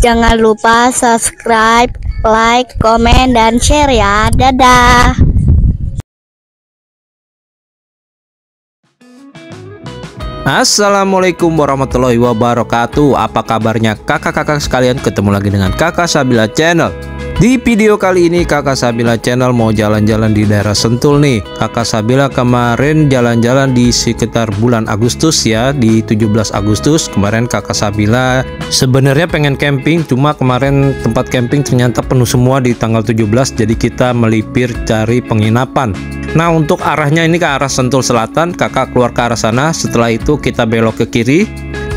Jangan lupa subscribe, like, komen, dan share ya. Dadah. Assalamualaikum warahmatullahi wabarakatuh. Apa kabarnya kakak-kakak sekalian? Ketemu lagi dengan Kakak Sabila Channel. Di video kali ini Kakak Sabila Channel mau jalan-jalan di daerah Sentul nih. Kakak Sabila kemarin jalan-jalan di sekitar bulan Agustus ya, di 17 Agustus kemarin Kakak Sabila sebenarnya pengen camping, cuma kemarin tempat camping ternyata penuh semua di tanggal 17, jadi kita melipir cari penginapan. Nah, untuk arahnya ini ke arah Sentul Selatan, kakak keluar ke arah sana. Setelah itu kita belok ke kiri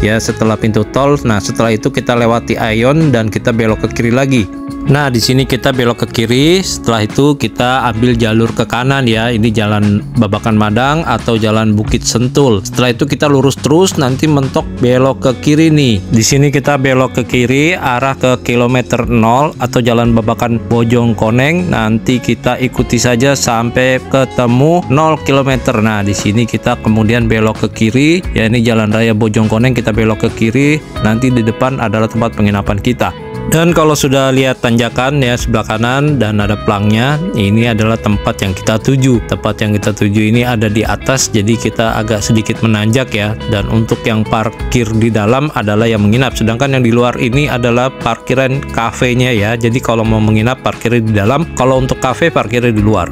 ya, setelah pintu tol. Nah, setelah itu kita lewati Aeon dan kita belok ke kiri lagi. Nah, di sini kita belok ke kiri. Setelah itu kita ambil jalur ke kanan ya. Ini jalan Babakan Madang atau jalan Bukit Sentul. Setelah itu kita lurus terus, nanti mentok belok ke kiri nih. Di sini kita belok ke kiri arah ke kilometer 0 atau jalan Babakan Bojongkoneng. Nanti kita ikuti saja sampai ketemu 0 km. Nah, di sini kita kemudian belok ke kiri. Ya, ini jalan raya Bojongkoneng, kita belok ke kiri. Nanti di depan adalah tempat penginapan kita. Dan kalau sudah lihat tanjakan ya sebelah kanan dan ada pelangnya, ini adalah tempat yang kita tuju. Tempat yang kita tuju ini ada di atas, jadi kita agak sedikit menanjak ya. Dan untuk yang parkir di dalam adalah yang menginap, sedangkan yang di luar ini adalah parkiran kafenya ya. Jadi kalau mau menginap parkirnya di dalam, kalau untuk kafe parkirnya di luar.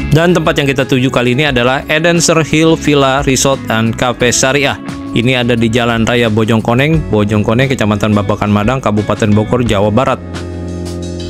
Dan tempat yang kita tuju kali ini adalah Edenser Hill Villa Resort and Cafe Syariah. Ini ada di Jalan Raya Bojongkoneng, Kecamatan Babakan Madang, Kabupaten Bogor, Jawa Barat.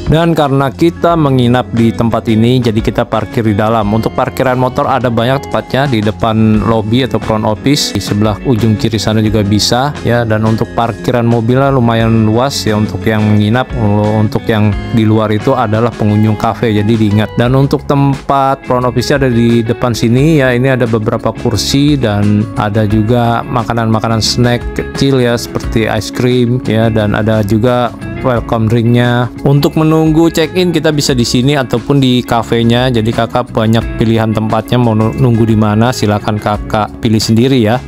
Dan karena kita menginap di tempat ini, jadi kita parkir di dalam. Untuk parkiran motor ada banyak tempatnya di depan lobby atau front office. Di sebelah ujung kiri sana juga bisa ya. Dan untuk parkiran mobilnya lumayan luas ya untuk yang menginap. Untuk yang di luar itu adalah pengunjung kafe, jadi diingat. Dan untuk tempat front office ada di depan sini ya. Ini ada beberapa kursi dan ada juga makanan-makanan snack kecil ya, seperti ice cream ya. Dan ada juga welcome drinknya. Untuk menunggu check-in kita bisa di sini ataupun di kafenya. Jadi kakak banyak pilihan tempatnya, mau nunggu di mana silakan kakak pilih sendiri ya.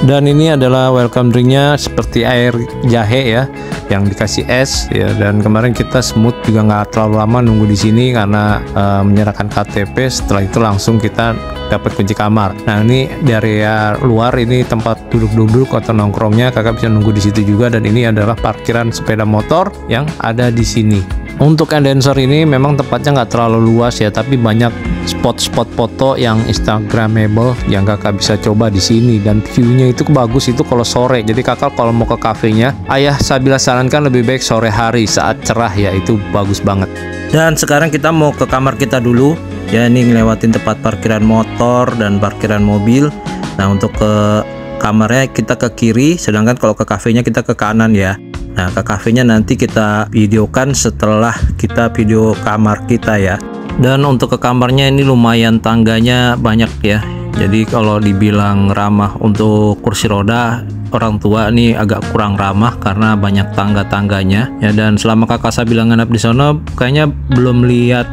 Dan ini adalah welcome drinknya seperti air jahe ya, yang dikasih es ya. Dan kemarin kita smooth juga nggak terlalu lama nunggu di sini karena menyerahkan KTP. Setelah itu langsung kita dapat kunci kamar. Nah, ini dari area luar, ini tempat duduk-duduk atau nongkrongnya, kakak bisa nunggu di situ juga. Dan ini adalah parkiran sepeda motor yang ada di sini. Untuk Edenser ini memang tempatnya nggak terlalu luas ya, tapi banyak spot-spot foto yang instagramable yang kakak bisa coba di sini. Dan view-nya itu bagus itu kalau sore. Jadi kakak kalau mau ke kafenya, ayah Sabila sarankan lebih baik sore hari saat cerah ya, itu bagus banget. Dan sekarang kita mau ke kamar kita dulu ya, ini ngelewatin tempat parkiran motor dan parkiran mobil. Nah, untuk ke kamarnya kita ke kiri, sedangkan kalau ke kafenya kita ke kanan ya. Nah, ke kafenya nanti kita videokan setelah kita video kamar kita ya. Dan untuk ke kamarnya ini lumayan tangganya banyak ya. Jadi kalau dibilang ramah untuk kursi roda orang tua ini agak kurang ramah karena banyak tangga-tangganya ya. Dan selama kakak Sabila nginap di sana kayaknya belum lihat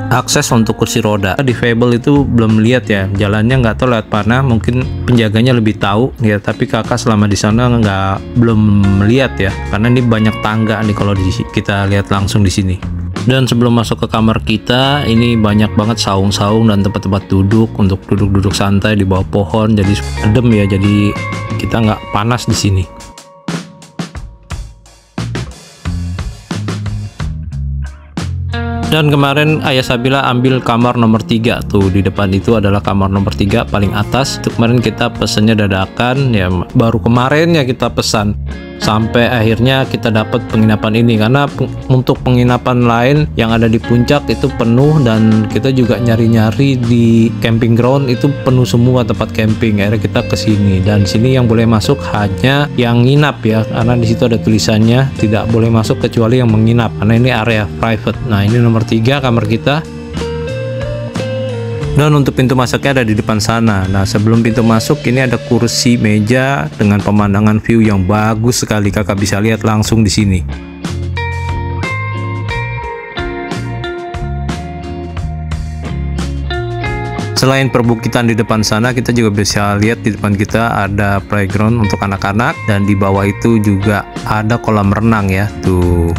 akses untuk kursi roda. Di Fable itu belum lihat ya, jalannya nggak tahu lewat mana, mungkin penjaganya lebih tahu ya. Tapi kakak selama di sana belum melihat ya, karena ini banyak tangga nih kalau kita lihat langsung di sini. Dan sebelum masuk ke kamar kita, ini banyak banget saung-saung dan tempat-tempat duduk untuk duduk-duduk santai di bawah pohon, jadi adem ya, jadi kita nggak panas di sini. Dan kemarin ayah Sabila ambil kamar nomor 3 tuh, di depan itu adalah kamar nomor 3 paling atas. Itu kemarin kita pesennya dadakan ya, baru kemarin ya kita pesan. Sampai akhirnya kita dapat penginapan ini, karena untuk penginapan lain yang ada di puncak itu penuh. Dan kita juga nyari-nyari di camping ground itu penuh semua tempat camping. Akhirnya kita ke sini, dan sini yang boleh masuk hanya yang nginap ya, karena di situ ada tulisannya tidak boleh masuk kecuali yang menginap, karena ini area private. Nah, ini nomor 3 kamar kita. Dan untuk pintu masuknya ada di depan sana. Nah, sebelum pintu masuk ini ada kursi meja dengan pemandangan view yang bagus sekali. Kakak bisa lihat langsung di sini. Selain perbukitan di depan sana, kita juga bisa lihat di depan kita ada playground untuk anak-anak, dan di bawah itu juga ada kolam renang ya, tuh.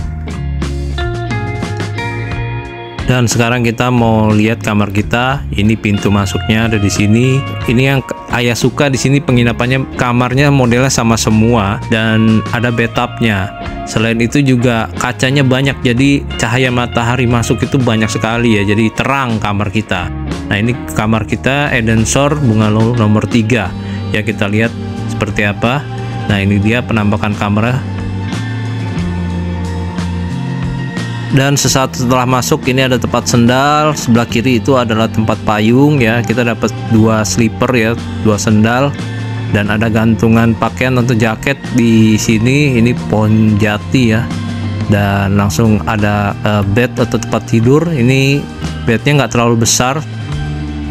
Dan sekarang kita mau lihat kamar kita. Ini pintu masuknya ada di sini. Ini yang ayah suka di sini penginapannya, kamarnya modelnya sama semua dan ada bathtubnya. Selain itu juga kacanya banyak, jadi cahaya matahari masuk itu banyak sekali ya. Jadi terang kamar kita. Nah, ini kamar kita Eden Shore Bungalow nomor 3. Ya, kita lihat seperti apa. Nah, ini dia penampakan kamar. Dan sesaat setelah masuk ini ada tempat sendal, sebelah kiri itu adalah tempat payung ya. Kita dapat 2 slipper ya, 2 sendal, dan ada gantungan pakaian atau jaket di sini. Ini pohon jati ya, dan langsung ada bed atau tempat tidur. Ini bednya nggak terlalu besar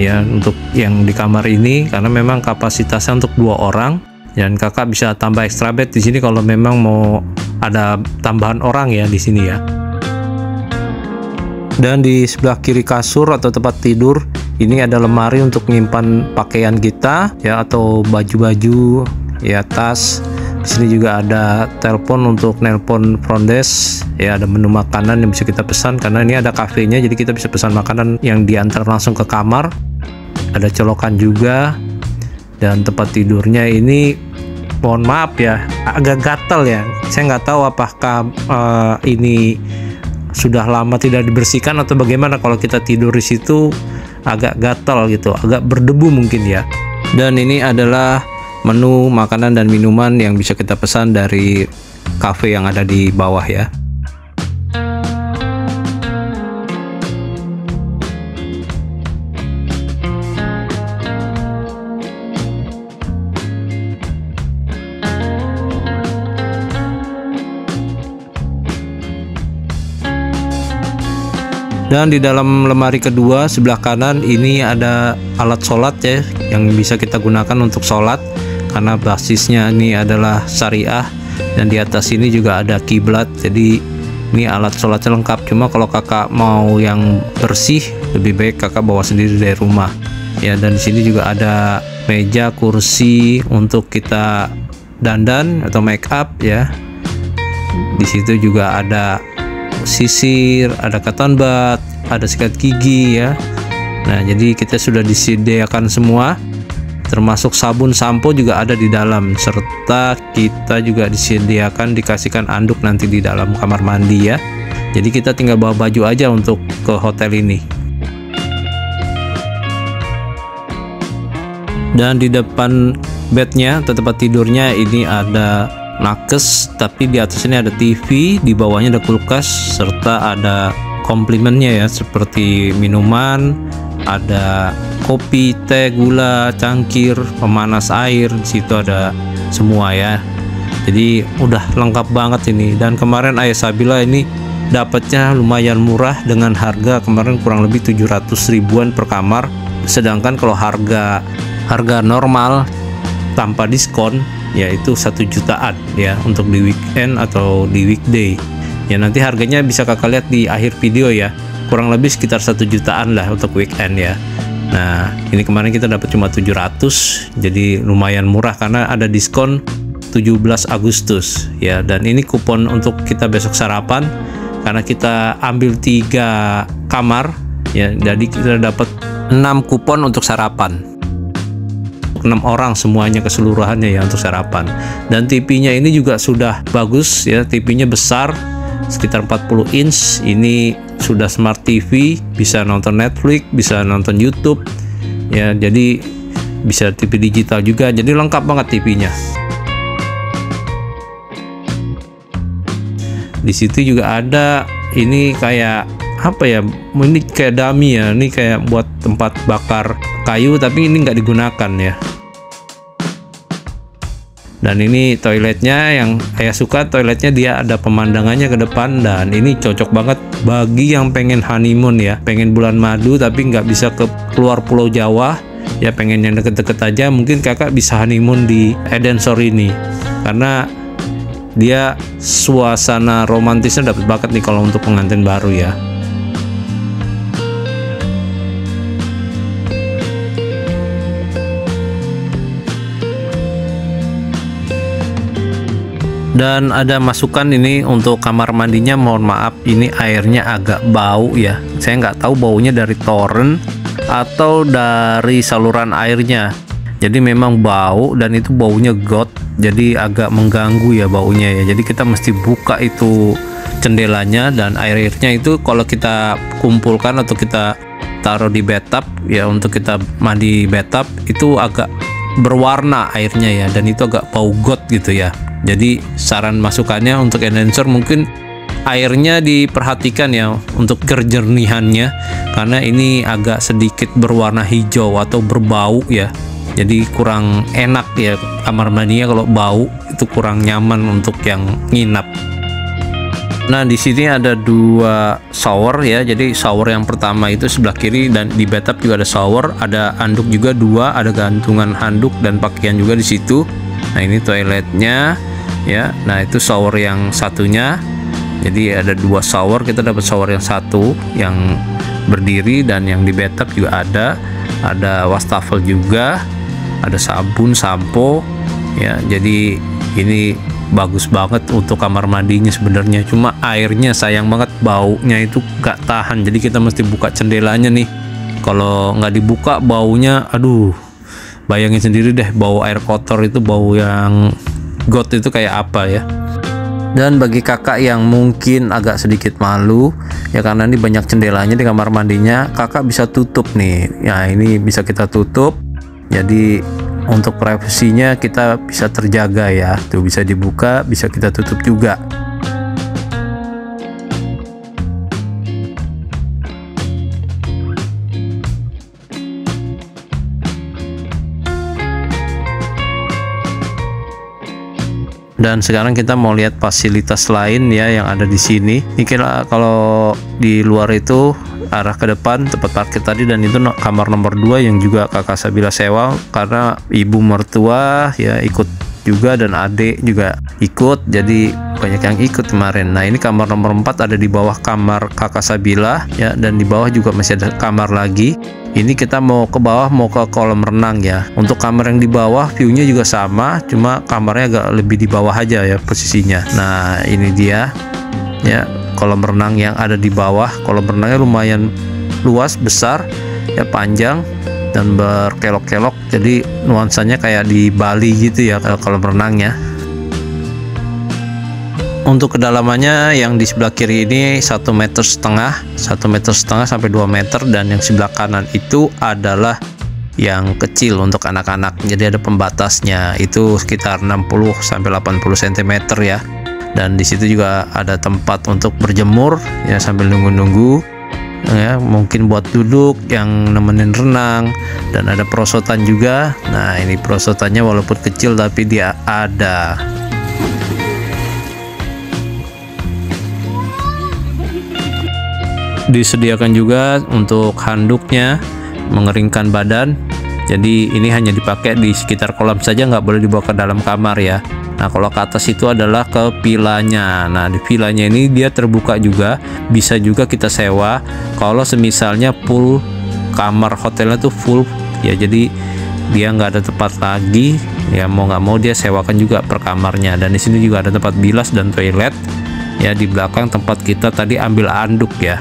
ya untuk yang di kamar ini, karena memang kapasitasnya untuk 2 orang, dan kakak bisa tambah extra bed di sini kalau memang mau ada tambahan orang ya di sini ya. Dan di sebelah kiri kasur atau tempat tidur ini ada lemari untuk menyimpan pakaian kita ya, atau baju-baju ya, tas. Di sini juga ada telepon untuk nelpon front desk ya, ada menu makanan yang bisa kita pesan karena ini ada kafenya, jadi kita bisa pesan makanan yang diantar langsung ke kamar. Ada colokan juga, dan tempat tidurnya ini mohon maaf ya, agak gatal ya. Saya nggak tahu apakah ini sudah lama tidak dibersihkan atau bagaimana. Kalau kita tidur di situ agak gatal gitu, agak berdebu mungkin ya. Dan ini adalah menu makanan dan minuman yang bisa kita pesan dari cafe yang ada di bawah ya. Dan di dalam lemari kedua sebelah kanan ini ada alat sholat ya, yang bisa kita gunakan untuk sholat karena basisnya ini adalah syariah, dan di atas ini juga ada kiblat. Jadi ini alat sholatnya lengkap. Cuma kalau kakak mau yang bersih, lebih baik kakak bawa sendiri dari rumah ya. Dan di sini juga ada meja, kursi untuk kita dandan atau make up ya. Di situ juga ada sisir, ada cotton bud, ada sikat gigi ya. Nah, jadi kita sudah disediakan semua, termasuk sabun sampo juga ada di dalam, serta kita juga disediakan dikasihkan anduk nanti di dalam kamar mandi ya. Jadi kita tinggal bawa baju aja untuk ke hotel ini. Dan di depan bednya atau tempat tidurnya ini ada nakes, tapi di atas ini ada TV, di bawahnya ada kulkas, serta ada komplimennya ya, seperti minuman, ada kopi, teh, gula, cangkir, pemanas air. Di situ ada semua ya. Jadi udah lengkap banget ini. Dan kemarin ayah Sabila ini dapatnya lumayan murah dengan harga kemarin kurang lebih 700 ribuan per kamar. Sedangkan kalau harga normal tanpa diskon yaitu 1 jutaan ya untuk di weekend atau di weekday ya. Nanti harganya bisa kakak lihat di akhir video ya, kurang lebih sekitar 1 jutaan lah untuk weekend ya. Nah, ini kemarin kita dapat cuma 700, jadi lumayan murah karena ada diskon 17 Agustus ya. Dan ini kupon untuk kita besok sarapan, karena kita ambil 3 kamar ya, jadi kita dapat 6 kupon untuk sarapan, 6 orang semuanya keseluruhannya ya untuk sarapan. Dan TV-nya ini juga sudah bagus ya, TV-nya besar sekitar 40 inch. Ini sudah smart TV, bisa nonton Netflix, bisa nonton YouTube ya, jadi bisa TV digital juga, jadi lengkap banget TV-nya. Di situ juga ada ini kayak apa ya, ini kayak dummy ya, ini kayak buat tempat bakar kayu tapi ini nggak digunakan ya. Dan ini toiletnya, yang saya suka toiletnya dia ada pemandangannya ke depan, dan ini cocok banget bagi yang pengen honeymoon ya, pengen bulan madu tapi nggak bisa keluar Pulau Jawa ya, pengen yang deket-deket aja. Mungkin kakak bisa honeymoon di Eden Shore ini karena dia suasana romantisnya dapat banget nih kalau untuk pengantin baru ya. Dan ada masukan ini untuk kamar mandinya, mohon maaf ini airnya agak bau ya. Saya nggak tahu baunya dari toren atau dari saluran airnya. Jadi memang bau dan itu baunya got, jadi agak mengganggu ya baunya ya. Jadi kita mesti buka itu jendelanya, dan airnya itu kalau kita kumpulkan atau kita taruh di bathtub ya, untuk kita mandi bathtub itu agak berwarna airnya ya, dan itu agak bau got gitu ya. Jadi saran masukannya untuk enhancer mungkin airnya diperhatikan ya untuk kejernihannya, karena ini agak sedikit berwarna hijau atau berbau ya. Jadi kurang enak ya kamar mandinya kalau bau, itu kurang nyaman untuk yang nginap. Nah, di sini ada 2 shower ya. Jadi shower yang pertama itu sebelah kiri, dan di bathtub juga ada shower, ada handuk juga 2, ada gantungan handuk dan pakaian juga di situ. Nah, ini toiletnya ya. Nah, itu shower yang satunya. Jadi ada 2 shower, kita dapat shower yang satu yang berdiri, dan yang di bathtub juga ada wastafel juga, ada sabun, sampo ya. Jadi ini bagus banget untuk kamar mandinya sebenarnya, cuma airnya sayang banget, baunya itu gak tahan. Jadi kita mesti buka jendelanya nih. Kalau nggak dibuka baunya, aduh, bayangin sendiri deh, bau air kotor itu, bau yang got itu kayak apa ya. Dan bagi kakak yang mungkin agak sedikit malu ya, karena ini banyak jendelanya di kamar mandinya, kakak bisa tutup nih ya. Ini bisa kita tutup, jadi untuk privasinya kita bisa terjaga ya. Tuh, bisa dibuka, bisa kita tutup juga. Dan sekarang kita mau lihat fasilitas lain ya yang ada di sini. Ini kira kalau di luar itu arah ke depan tempat parkir tadi, dan itu kamar nomor 2 yang juga kakak Sabila sewa karena ibu mertua ya ikut juga, dan adik juga ikut, jadi banyak yang ikut kemarin. Nah, ini kamar nomor 4 ada di bawah kamar kakak Sabila ya, dan di bawah juga masih ada kamar lagi. Ini kita mau ke bawah, mau ke kolam renang ya. Untuk kamar yang di bawah view-nya juga sama, cuma kamarnya agak lebih di bawah aja ya posisinya. Nah, ini dia ya kolam renang yang ada di bawah. Kolam renangnya lumayan luas, besar ya, panjang dan berkelok-kelok, jadi nuansanya kayak di Bali gitu ya kalau kolam renangnya. Untuk kedalamannya yang di sebelah kiri ini 1,5 meter, 1,5 meter sampai 2 meter, dan yang sebelah kanan itu adalah yang kecil untuk anak-anak. Jadi ada pembatasnya, itu sekitar 60 sampai 80 cm ya. Dan di situ juga ada tempat untuk berjemur ya sambil nunggu-nunggu ya, mungkin buat duduk yang nemenin renang, dan ada perosotan juga. Nah, ini perosotannya walaupun kecil tapi dia ada. Disediakan juga untuk handuknya, mengeringkan badan. Jadi ini hanya dipakai di sekitar kolam saja, nggak boleh dibawa ke dalam kamar ya. Nah, kalau ke atas itu adalah ke vilanya. Nah, di vilanya ini dia terbuka juga, bisa juga kita sewa. Kalau semisalnya full kamar hotelnya tuh full ya, jadi dia nggak ada tempat lagi ya, mau nggak mau dia sewakan juga per kamarnya. Dan di sini juga ada tempat bilas dan toilet ya, di belakang tempat kita tadi ambil anduk ya.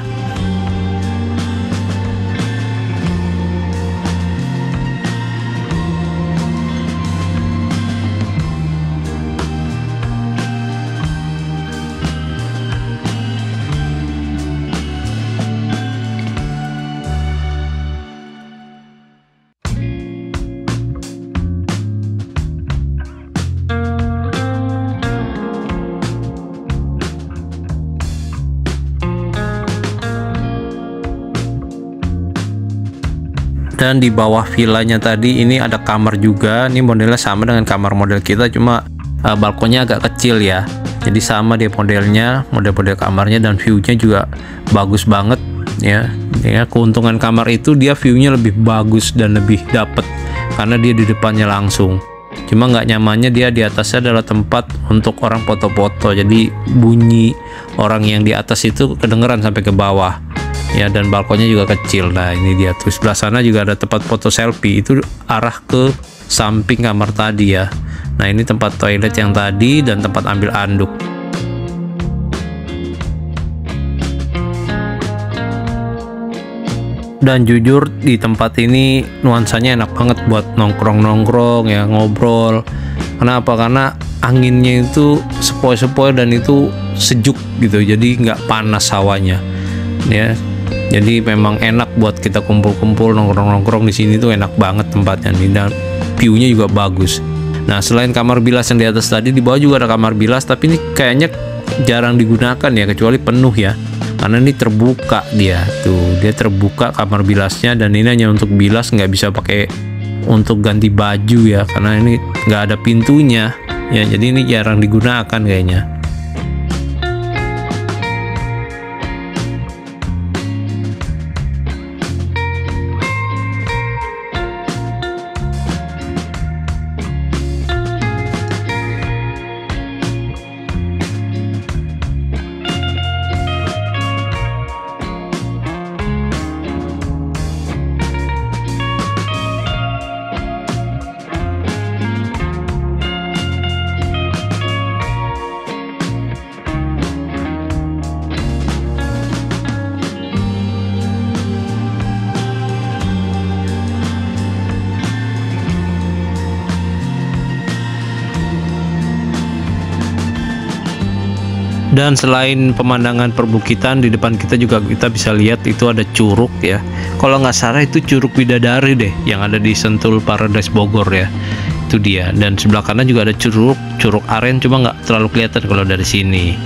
Dan di bawah villanya tadi ini ada kamar juga. Ini modelnya sama dengan kamar model kita, cuma balkonnya agak kecil ya. Jadi sama dia modelnya, model-model kamarnya, dan view-nya juga bagus banget ya. Ya, keuntungan kamar itu dia view-nya lebih bagus dan lebih dapet karena dia di depannya langsung. Cuma nggak nyamannya dia di atasnya adalah tempat untuk orang foto-foto. Jadi bunyi orang yang di atas itu kedengeran sampai ke bawah. ya, dan balkonnya juga kecil. Nah ini dia tuh, sebelah sana juga ada tempat foto selfie, itu arah ke samping kamar tadi ya. Nah ini tempat toilet yang tadi dan tempat ambil anduk. Dan jujur di tempat ini nuansanya enak banget buat nongkrong-nongkrong ya, ngobrol. Kenapa? Karena anginnya itu sepoi-sepoi dan itu sejuk gitu, jadi nggak panas hawanya ya. Jadi memang enak buat kita kumpul-kumpul, nongkrong-nongkrong di sini tuh enak banget tempatnya nih, dan view-nya juga bagus. Nah selain kamar bilas yang di atas tadi, di bawah juga ada kamar bilas, tapi ini kayaknya jarang digunakan ya, kecuali penuh ya. Karena ini terbuka, dia terbuka kamar bilasnya, dan ini hanya untuk bilas, nggak bisa pakai untuk ganti baju ya, karena ini nggak ada pintunya ya, jadi ini jarang digunakan kayaknya. Dan selain pemandangan perbukitan, di depan kita juga kita bisa lihat itu ada curug ya. Kalau nggak salah itu Curug Bidadari deh, yang ada di Sentul Paradise Bogor ya. Itu dia. Dan sebelah kanan juga ada Curug Aren, cuma nggak terlalu kelihatan kalau dari sini.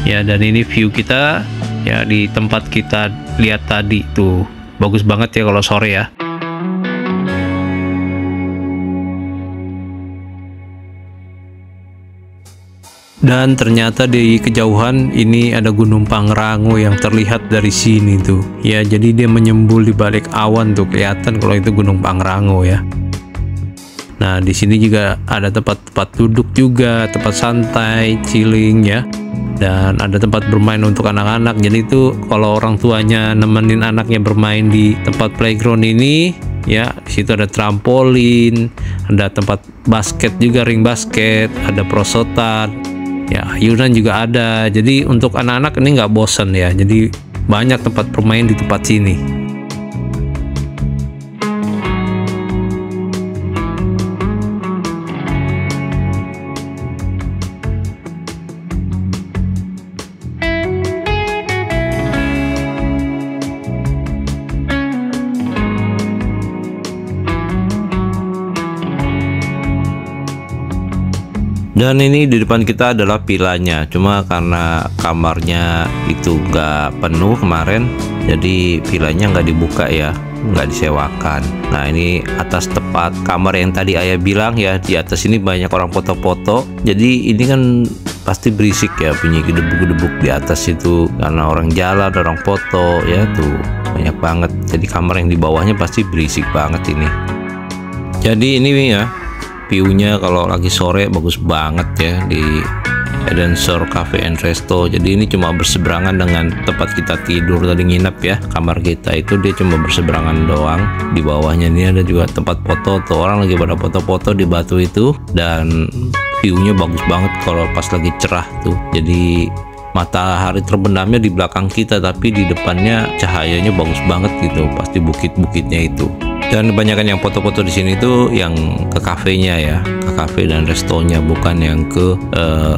Ya, dan ini view kita ya di tempat kita lihat tadi tuh. Bagus banget ya kalau sore ya. Dan ternyata di kejauhan ini ada Gunung Pangrango yang terlihat dari sini tuh. Ya, jadi dia menyembul di balik awan tuh, kelihatan kalau itu Gunung Pangrango ya. Nah, di sini juga ada tempat-tempat duduk juga, tempat santai, chilling ya. Dan ada tempat bermain untuk anak-anak. Jadi itu kalau orang tuanya nemenin anaknya bermain di tempat playground ini ya, di situ ada trampolin, ada tempat basket juga, ring basket, ada prosotan. Ya, ayunan juga ada. Jadi untuk anak-anak ini nggak bosan ya. Jadi banyak tempat bermain di tempat sini. Dan ini di depan kita adalah vilanya, cuma karena kamarnya itu nggak penuh kemarin, jadi vilanya nggak dibuka ya, nggak disewakan. Nah ini atas tepat kamar yang tadi ayah bilang ya, di atas ini banyak orang foto-foto, jadi ini kan pasti berisik ya, bunyi gedebuk-gedebuk di atas itu karena orang jalan, orang foto ya, tuh banyak banget. Jadi kamar yang di bawahnya pasti berisik banget ini. Jadi ini ya view-nya kalau lagi sore bagus banget ya di Eden Shore Cafe and Resto. Jadi ini cuma berseberangan dengan tempat kita tidur tadi nginep ya. Kamar kita itu dia cuma berseberangan doang. Di bawahnya ini ada juga tempat foto, tuh orang lagi pada foto-foto di batu itu, dan view-nya bagus banget kalau pas lagi cerah tuh. Jadi matahari terbenamnya di belakang kita, tapi di depannya cahayanya bagus banget gitu, pasti bukit-bukitnya itu. Dan kebanyakan yang foto-foto di sini tuh yang ke kafenya ya, ke kafe dan restonya, bukan yang ke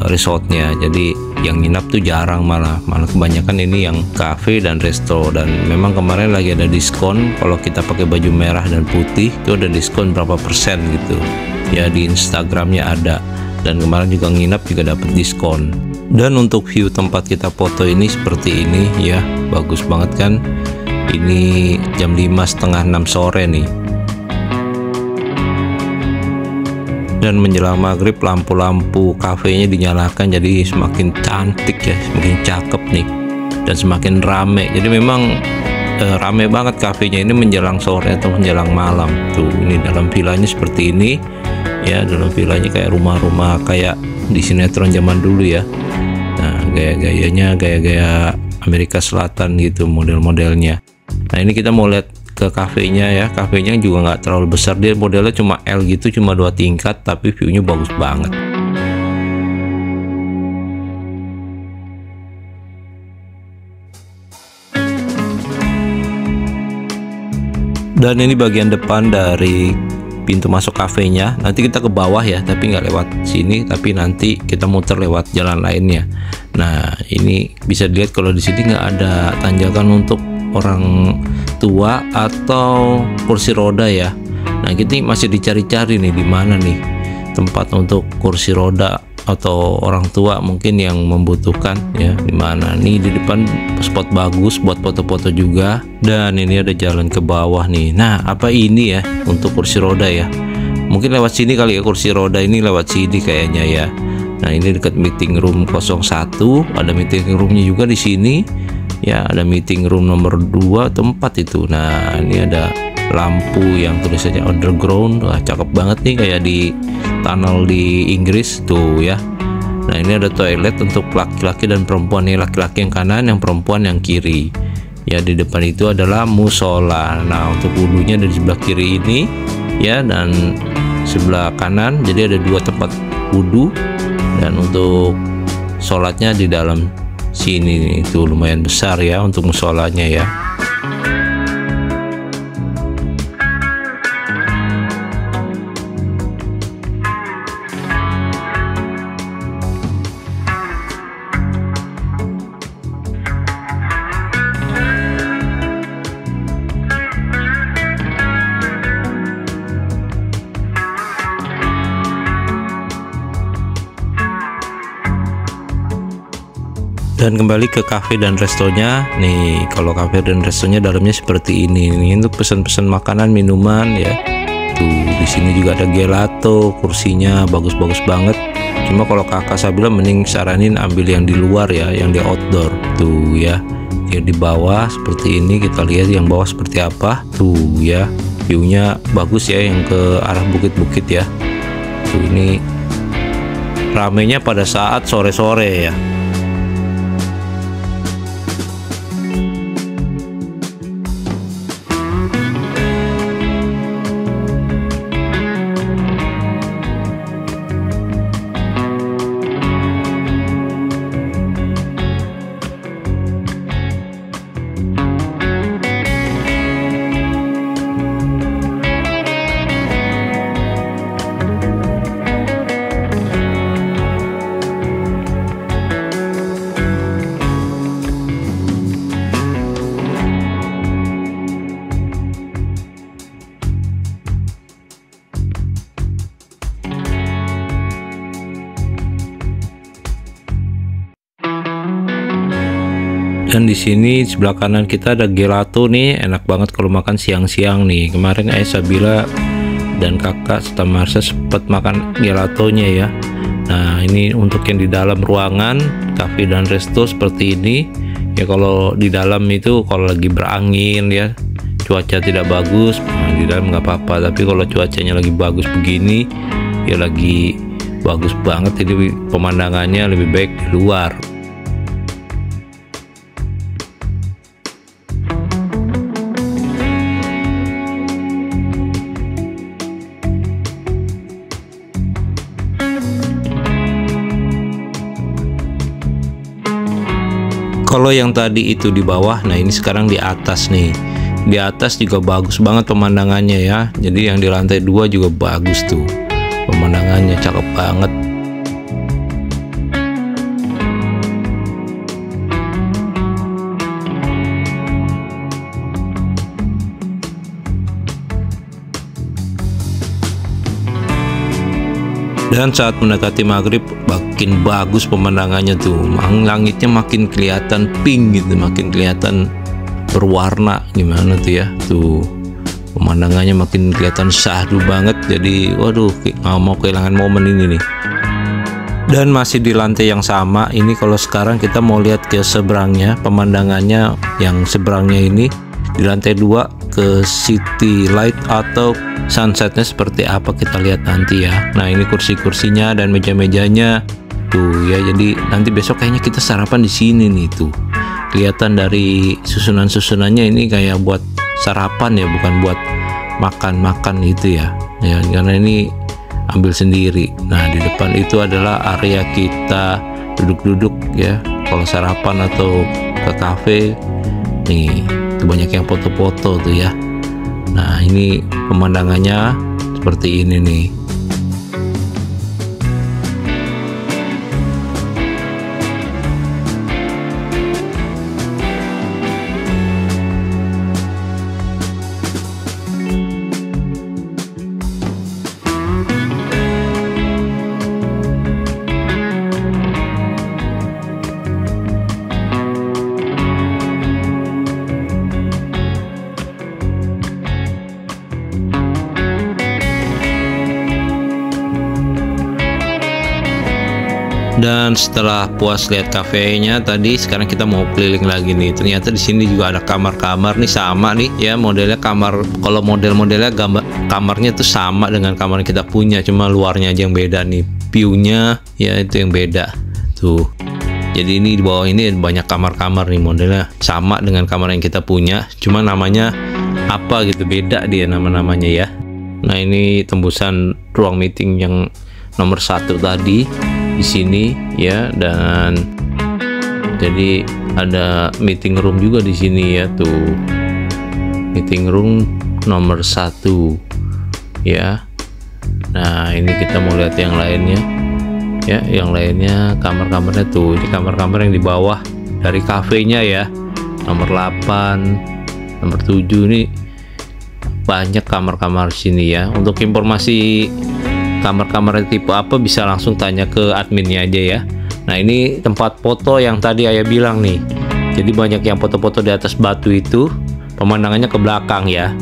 resortnya. Jadi yang nginap tuh jarang, malah kebanyakan ini yang kafe dan resto. Dan memang kemarin lagi ada diskon, kalau kita pakai baju merah dan putih itu ada diskon berapa persen gitu ya, di Instagramnya ada. Dan kemarin juga nginap juga dapat diskon. Dan untuk view tempat kita foto ini seperti ini ya, bagus banget kan. Ini jam 5:30-6 sore nih, dan menjelang maghrib lampu-lampu kafenya dinyalakan, jadi semakin cantik ya, semakin cakep nih, dan semakin rame. Jadi memang rame banget kafenya ini menjelang sore atau menjelang malam tuh. Ini dalam vilanya seperti ini ya, dalam vilanya kayak rumah-rumah kayak di sinetron zaman dulu ya. Nah gaya-gayanya gaya-gaya Amerika Selatan gitu model-modelnya. Nah ini kita mau lihat ke kafenya ya. Kafenya juga nggak terlalu besar, dia modelnya cuma L gitu, cuma 2 tingkat, tapi view-nya bagus banget. Dan ini bagian depan dari pintu masuk kafenya. Nanti kita ke bawah ya, tapi nggak lewat sini, tapi nanti kita muter lewat jalan lainnya. Nah ini bisa dilihat kalau di sini nggak ada tanjakan untuk orang tua atau kursi roda ya. Nah kita masih dicari-cari nih, di mana nih tempat untuk kursi roda atau orang tua mungkin yang membutuhkan ya. Di mana nih? Di depan spot bagus buat foto-foto juga. Dan ini ada jalan ke bawah nih. Nah apa ini ya untuk kursi roda ya? Mungkin lewat sini kali ya, kursi roda ini lewat sini kayaknya ya. Nah ini dekat meeting room 01, ada meeting roomnya juga di sini ya. Ada meeting room nomor 2 tempat itu. Nah ini ada lampu yang tulisannya underground. Wah cakep banget nih, kayak di tunnel di Inggris tuh ya. Nah ini ada toilet untuk laki-laki dan perempuan nih, laki-laki yang kanan, yang perempuan yang kiri ya. Di depan itu adalah musola. Nah untuk wudhunya dari sebelah kiri ini ya, dan sebelah kanan, jadi ada 2 tempat wudhu. Dan untuk sholatnya di dalam sini, itu lumayan besar ya untuk musolanya ya. Dan kembali ke cafe dan restonya nih. Kalau cafe dan restonya dalamnya seperti ini nih, untuk pesan-pesan makanan minuman ya. Tuh di sini juga ada gelato, kursinya bagus-bagus banget. Cuma kalau kakak Sabila mending saranin ambil yang di luar ya, yang di outdoor tuh ya. Yang di bawah seperti ini, kita lihat yang bawah seperti apa tuh ya. Viewnya bagus ya, yang ke arah bukit-bukit ya. Tuh ini ramenya pada saat sore-sore ya. Dan di sini sebelah kanan kita ada gelato nih, enak banget kalau makan siang-siang nih. Kemarin Ayah Sabila dan kakak serta Marsha sempat makan gelatonya ya. Nah ini untuk yang di dalam ruangan cafe dan resto seperti ini ya. Kalau di dalam itu kalau lagi berangin ya, cuaca tidak bagus, nah, di dalam nggak apa-apa. Tapi kalau cuacanya lagi bagus begini ya, lagi bagus banget, jadi pemandangannya lebih baik di luar. Kalau yang tadi itu di bawah, nah ini sekarang di atas nih. Di atas juga bagus banget pemandangannya ya. Jadi yang di lantai 2 juga bagus tuh. Pemandangannya cakep banget. Dan saat mendekati maghrib makin bagus pemandangannya tuh. Langitnya makin kelihatan pink gitu, makin kelihatan berwarna gimana tuh ya. Tuh pemandangannya makin kelihatan syahdu banget. Jadi waduh, nggak mau kehilangan momen ini nih. Dan masih di lantai yang sama ini, kalau sekarang kita mau lihat ke seberangnya, pemandangannya yang seberangnya ini di lantai 2 ke city light atau sunsetnya seperti apa kita lihat nanti ya. Nah ini kursi-kursinya dan meja-mejanya tuh ya. Jadi nanti besok kayaknya kita sarapan di sini nih tuh. kelihatan dari susunan-susunannya ini kayak buat sarapan ya, bukan buat makan-makan gitu ya. Ya, karena ini ambil sendiri. Nah, di depan itu adalah area kita duduk-duduk ya. Kalau sarapan atau ke kafe, nih, itu banyak yang foto-foto tuh ya. Nah, ini pemandangannya seperti ini nih. Dan setelah puas lihat kafenya tadi, sekarang kita mau keliling lagi nih. Ternyata di sini juga ada kamar-kamar nih, sama nih ya modelnya kamar. Kalau model-modelnya kamarnya tuh sama dengan kamar yang kita punya, cuma luarnya aja yang beda nih. View-nya ya itu yang beda tuh. Jadi ini di bawah ini ada banyak kamar-kamar nih, modelnya sama dengan kamar yang kita punya, cuma namanya apa gitu, beda dia nama-namanya ya. Nah, ini tembusan ruang meeting yang nomor 1 tadi di sini ya, dan jadi ada meeting room juga di sini ya tuh, meeting room nomor 1 ya. Nah, ini kita mau lihat yang lainnya ya, yang lainnya kamar-kamarnya tuh, ini kamar-kamar yang di bawah dari kafenya ya, nomor 8 nomor 7 nih, banyak kamar-kamar sini ya. Untuk informasi kamar-kamar tipe apa bisa langsung tanya ke adminnya aja ya. Nah, ini tempat foto yang tadi ayah bilang nih, jadi banyak yang foto-foto di atas batu itu, pemandangannya ke belakang ya.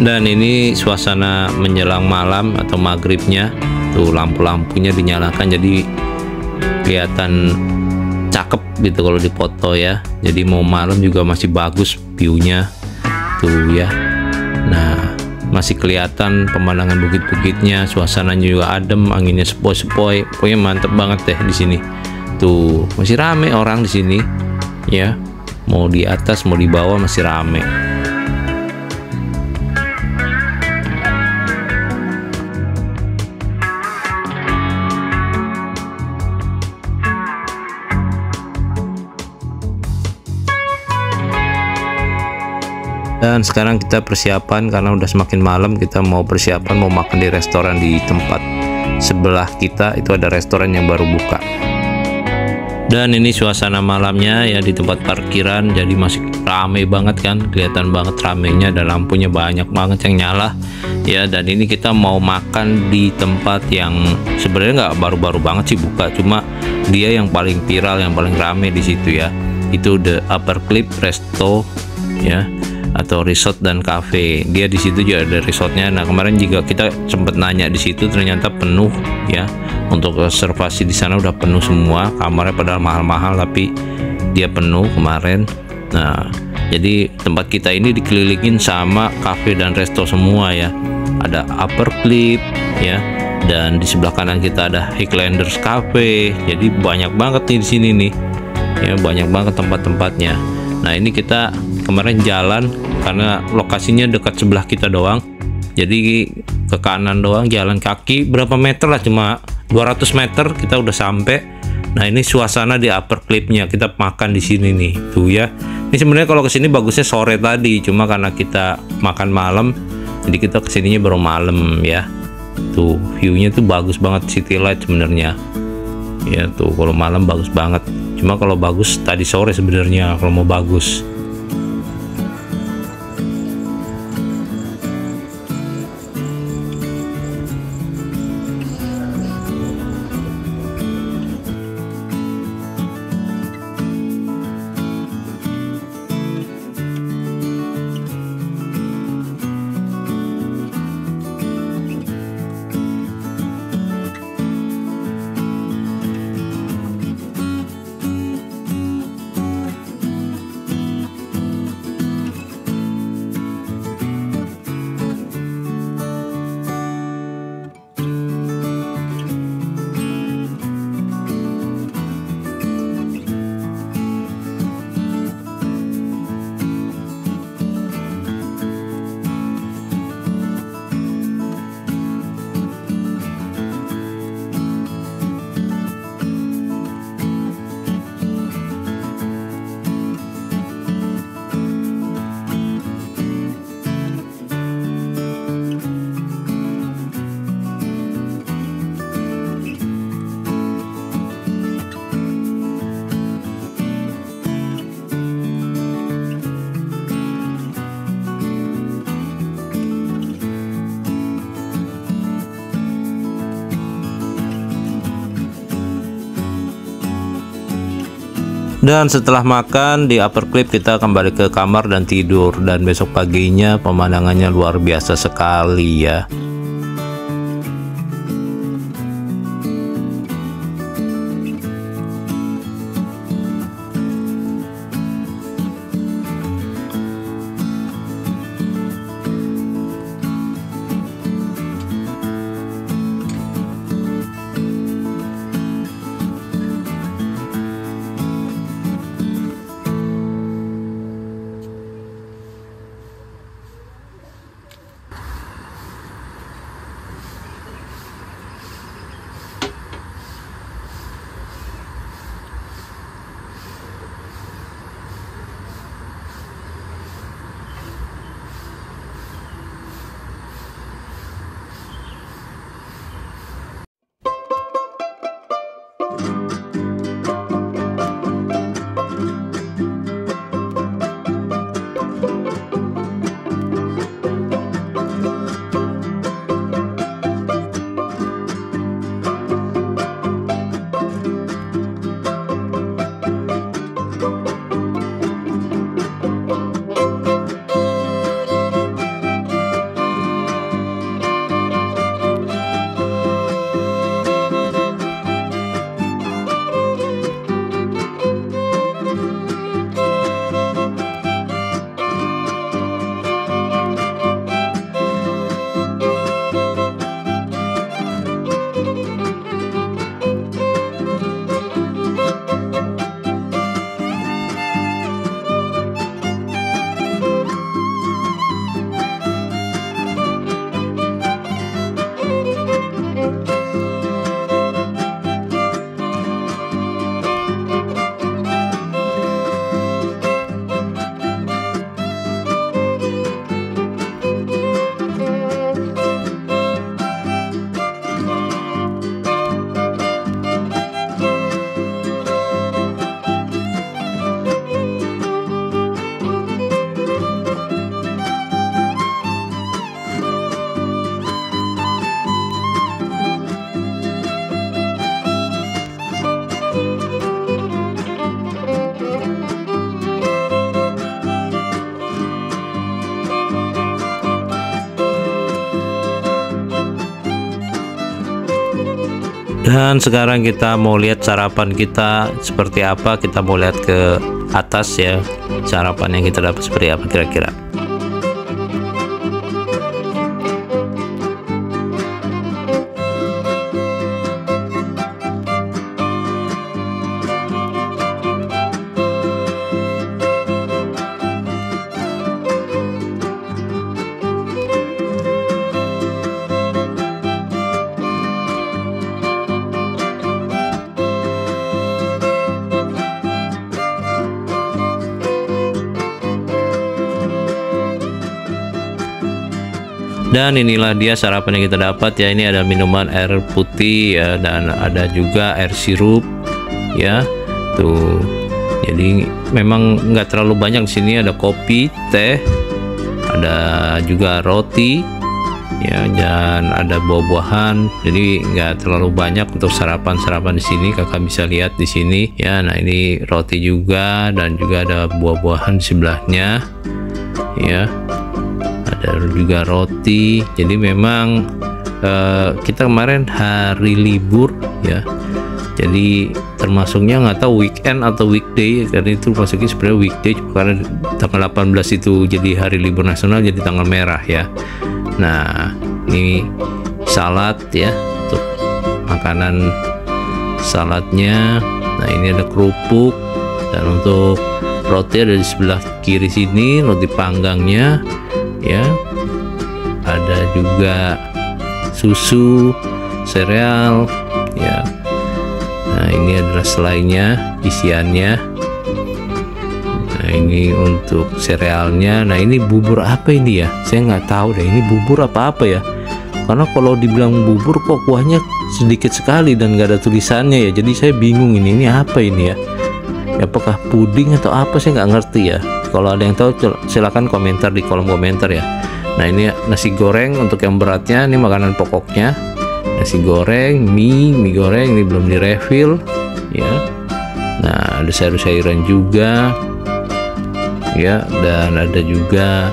Dan ini suasana menjelang malam atau maghribnya tuh, lampu-lampunya dinyalakan jadi kelihatan cakep gitu kalau dipoto ya. Jadi mau malam juga masih bagus viewnya tuh ya. Nah, masih kelihatan pemandangan bukit-bukitnya, suasananya juga adem, anginnya sepoi-sepoi, pokoknya mantep banget deh di sini. Tuh masih rame orang di sini ya, mau di atas mau di bawah masih rame. Dan sekarang kita persiapan karena udah semakin malam, kita mau persiapan mau makan di restoran di tempat sebelah kita, itu ada restoran yang baru buka. Dan ini suasana malamnya ya di tempat parkiran, jadi masih ramai banget kan, kelihatan banget ramenya, dan lampunya banyak banget yang nyala ya. Dan ini kita mau makan di tempat yang sebenarnya nggak baru-baru banget sih buka, cuma dia yang paling viral, yang paling rame di situ ya, itu The Upper Cliff Resto ya, atau resort dan cafe. Dia di situ juga ada resortnya. Nah, kemarin juga kita sempat nanya di situ, ternyata penuh ya. Untuk reservasi di sana udah penuh semua kamarnya, padahal mahal-mahal tapi dia penuh kemarin. Nah, jadi tempat kita ini dikelilingin sama cafe dan resto semua ya. Ada Upper Cliff ya, dan di sebelah kanan kita ada Highlanders Cafe. Jadi banyak banget nih di sini nih ya, banyak banget tempat-tempatnya. Nah, ini kita kemarin jalan karena lokasinya dekat sebelah kita doang, jadi ke kanan doang, jalan kaki berapa meter lah, cuma 200 meter kita udah sampai. Nah, ini suasana di Upper Cliff-nya, kita makan di sini nih tuh ya. Ini sebenarnya kalau kesini bagusnya sore tadi, cuma karena kita makan malam jadi kita kesininya baru malam ya. Tuh view-nya tuh bagus banget, city light sebenarnya ya. Tuh kalau malam bagus banget, cuma kalau bagus tadi sore sebenarnya kalau mau bagus. Dan setelah makan di upper clip kita kembali ke kamar dan tidur, dan besok paginya pemandangannya luar biasa sekali ya. Dan sekarang kita mau lihat sarapan kita seperti apa. Kita mau lihat ke atas ya, sarapan yang kita dapat seperti apa kira-kira. Dan inilah dia sarapan yang kita dapat ya. Ini ada minuman air putih ya, dan ada juga air sirup ya tuh. Jadi memang nggak terlalu banyak di sini. Ada kopi, teh, ada juga roti ya, dan ada buah-buahan. Jadi nggak terlalu banyak untuk sarapan di sini. Kakak bisa lihat di sini ya. Nah, ini roti juga, dan juga ada buah-buahan di sebelahnya ya. Ada juga roti. Jadi memang kita kemarin hari libur ya, jadi termasuknya nggak tahu weekend atau weekday, karena itu masuknya sebenarnya weekday karena tanggal 18 itu jadi hari libur nasional, jadi tanggal merah ya. Nah, ini salad ya, untuk makanan saladnya. Nah, ini ada kerupuk, dan untuk roti ada di sebelah kiri sini, roti panggangnya ya. Ada juga susu, sereal ya. Nah, ini adalah selainya, isiannya. Nah, ini untuk serealnya. Nah, ini bubur apa ini ya? Saya nggak tahu deh, ini bubur apa ya, karena kalau dibilang bubur kok kuahnya sedikit sekali dan nggak ada tulisannya ya. Jadi saya bingung, ini apa ini ya? Apakah puding atau apa, saya nggak ngerti ya. Kalau ada yang tahu silakan komentar di kolom komentar ya. Nah, ini nasi goreng untuk yang beratnya, ini makanan pokoknya. Nasi goreng, mie goreng, ini belum direfill ya. Nah, ada sayur-sayuran juga ya, dan ada juga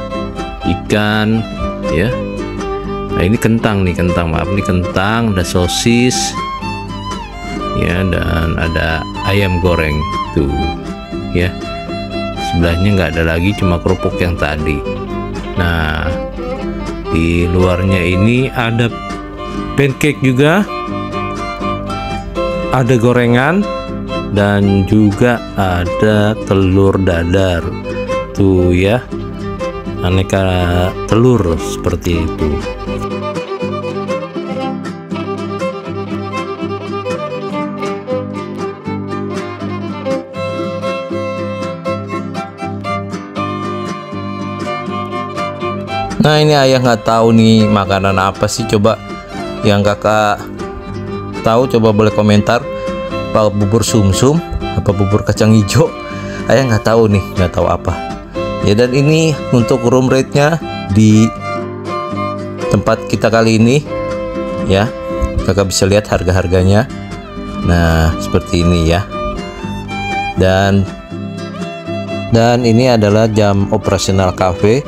ikan ya. Nah, ini kentang nih, maaf nih, kentang, ada sosis ya, dan ada ayam goreng tuh ya. Sebelahnya nggak ada lagi, cuma kerupuk yang tadi. Nah, di luarnya ini ada pancake juga, ada gorengan, dan juga ada telur dadar tuh ya, aneka telur seperti itu. Nah, ini ayah nggak tahu nih makanan apa sih, coba yang kakak tahu coba boleh komentar. Apa bubur sumsum, apa bubur kacang hijau, ayah nggak tahu nih, nggak tahu apa ya. Dan ini untuk room rate-nya di tempat kita kali ini ya, kakak bisa lihat harga-harganya. Nah, seperti ini ya. Dan ini adalah jam operasional cafe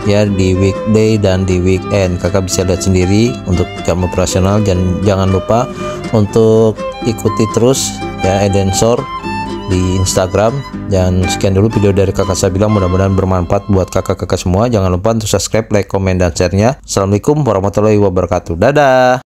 ya, di weekday dan di weekend. Kakak bisa lihat sendiri untuk jam operasional, dan jangan lupa untuk ikuti terus ya Edensor di Instagram. Dan sekian dulu video dari kakak Sabila, mudah-mudahan bermanfaat buat kakak-kakak semua. Jangan lupa untuk subscribe, like, komen, dan share-nya. Assalamualaikum warahmatullahi wabarakatuh. Dadah.